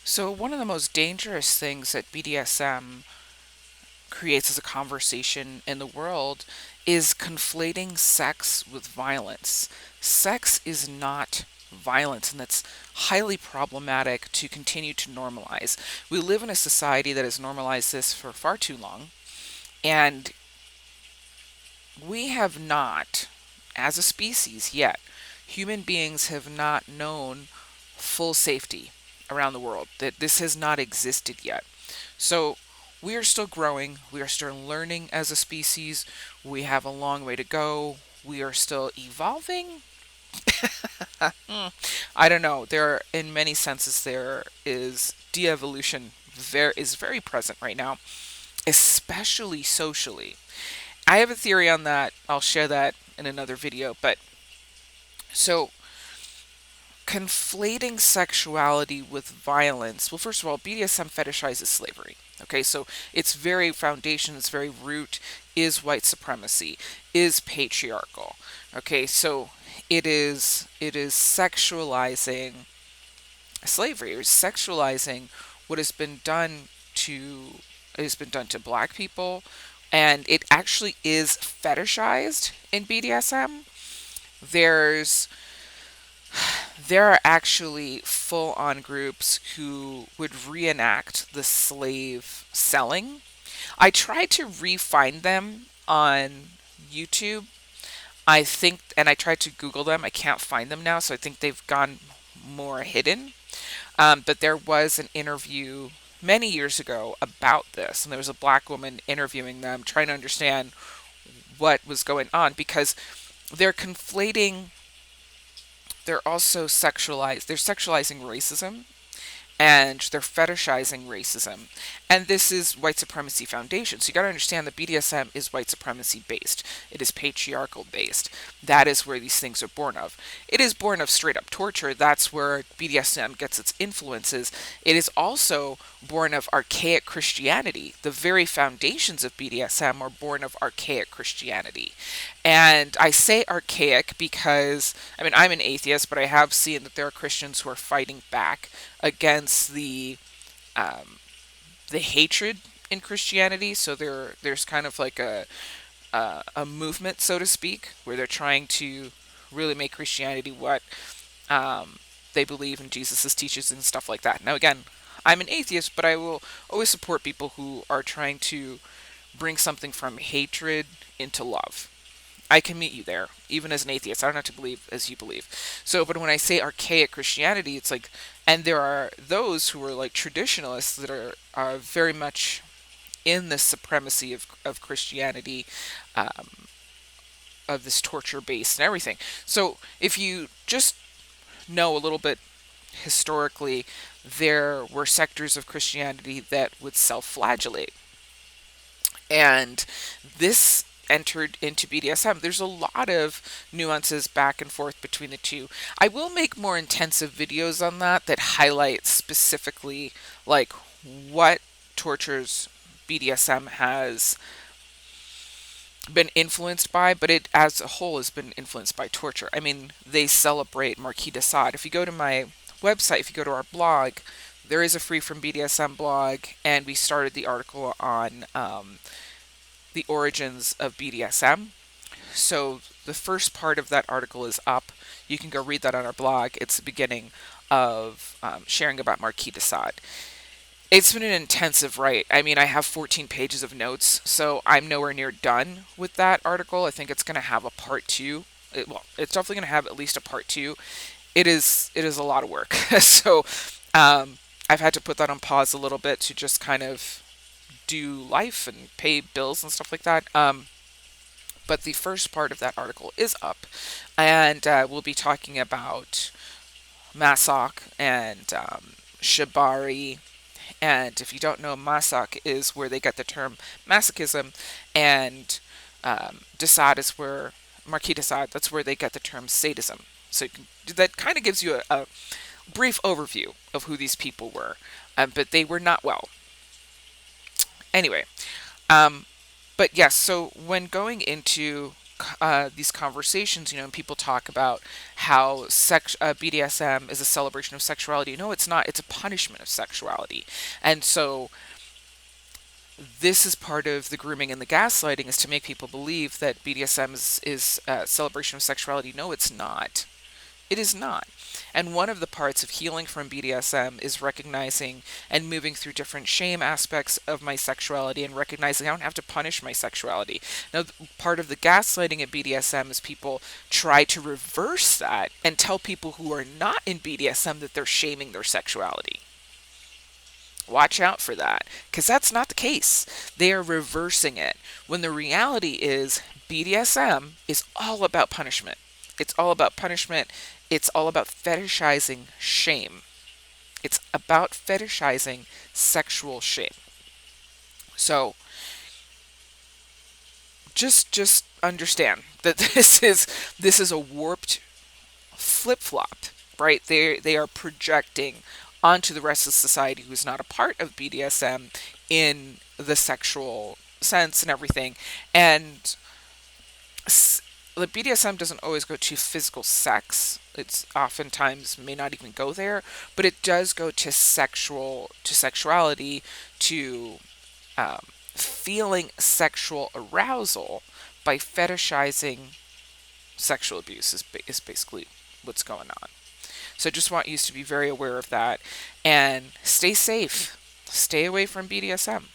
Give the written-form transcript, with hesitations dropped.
So, one of the most dangerous things that BDSM creates as a conversation in the world is conflating sex with violence. Sex is not violence, and that's highly problematic to continue to normalize. We live in a society that has normalized this for far too long, and we have not, as a species yet, human beings have not known full safety around the world, that this has not existed yet. So we are still growing, we are still learning as a species, we have a long way to go, we are still evolving. I don't know. In many senses, there is de-evolution is very present right now, especially socially. I have a theory on that. I'll share that in another video. But so conflating sexuality with violence. Well, first of all, BDSM fetishizes slavery. Okay, so its very foundation, its very root is white supremacy, is patriarchal. Okay, so it is sexualizing slavery, or sexualizing what to has been done to black people, and it actually is fetishized in BDSM. There's there are actually full on groups who would reenact the slave selling. I tried to re-find them on YouTube. I think, and I tried to Google them. I can't find them now, so I think they've gone more hidden. But there was an interview many years ago about this, and there was a black woman interviewing them, trying to understand what was going on because they're conflating, they're sexualizing racism, and they're fetishizing racism. And this is white supremacy foundation. So you got to understand that BDSM is white supremacy based. It is patriarchal based. That is where these things are born of. It is born of straight up torture. That's where BDSM gets its influences. It is also born of archaic Christianity. The very foundations of BDSM are born of archaic Christianity. And I say archaic because, I mean, I'm an atheist, but I have seen that there are Christians who are fighting back against um, the hatred in Christianity. So there's kind of like a movement, so to speak, where they're trying to really make Christianity what they believe in Jesus' teachings and stuff like that. Now, again, I'm an atheist, but I will always support people who are trying to bring something from hatred into love. I can meet you there, even as an atheist. I don't have to believe as you believe. So, but when I say archaic Christianity, it's like, and there are those who are like traditionalists that are very much in the supremacy of Christianity, um, of this torture based and everything. So, if you just know a little bit historically, there were sectors of Christianity that would self flagellate. And this entered into BDSM. There's a lot of nuances back and forth between the two. I will make more intensive videos on that highlight specifically like what tortures BDSM has been influenced by, but it as a whole has been influenced by torture. I mean, they celebrate Marquis de Sade. If you go to my website, if you go to our blog, there is a free from BDSM blog, and we started the article on the origins of BDSM. So the first part of that article is up. You can go read that on our blog. It's the beginning of sharing about Marquis de Sade. It's been an intensive write. I mean, I have 14 pages of notes, so I'm nowhere near done with that article. I think it's going to have a part two. It's definitely going to have at least a part two. It is a lot of work. So I've had to put that on pause a little bit to just kind of do life and pay bills and stuff like that. But the first part of that article is up, and we'll be talking about Masoch and Shibari. And if you don't know, Masoch is where they get the term masochism, and de Sade is where Marquis de Sade. That's where they get the term sadism. So that kind of gives you a brief overview of who these people were, but they were not well. Anyway, but yes, so when going into these conversations, and people talk about how BDSM is a celebration of sexuality. No, it's not. It's a punishment of sexuality. And so this is part of the grooming and the gaslighting, is to make people believe that BDSM is a celebration of sexuality. No, it's not. It is not. And one of the parts of healing from BDSM is recognizing and moving through different shame aspects of my sexuality and recognizing I don't have to punish my sexuality. Now, part of the gaslighting at BDSM is people try to reverse that and tell people who are not in BDSM that they're shaming their sexuality. Watch out for that, because that's not the case. They are reversing it, when the reality is BDSM is all about punishment. It's all about punishment. It's all about fetishizing shame. It's about fetishizing sexual shame. So just understand that this is a warped flip-flop, right? They are projecting onto the rest of society who's not a part of BDSM in the sexual sense and everything. And the BDSM doesn't always go to physical sex. It's oftentimes may not even go there, but it does go to sexuality, to feeling sexual arousal by fetishizing sexual abuse is basically what's going on. So I just want you to be very aware of that and stay safe. Stay away from BDSM.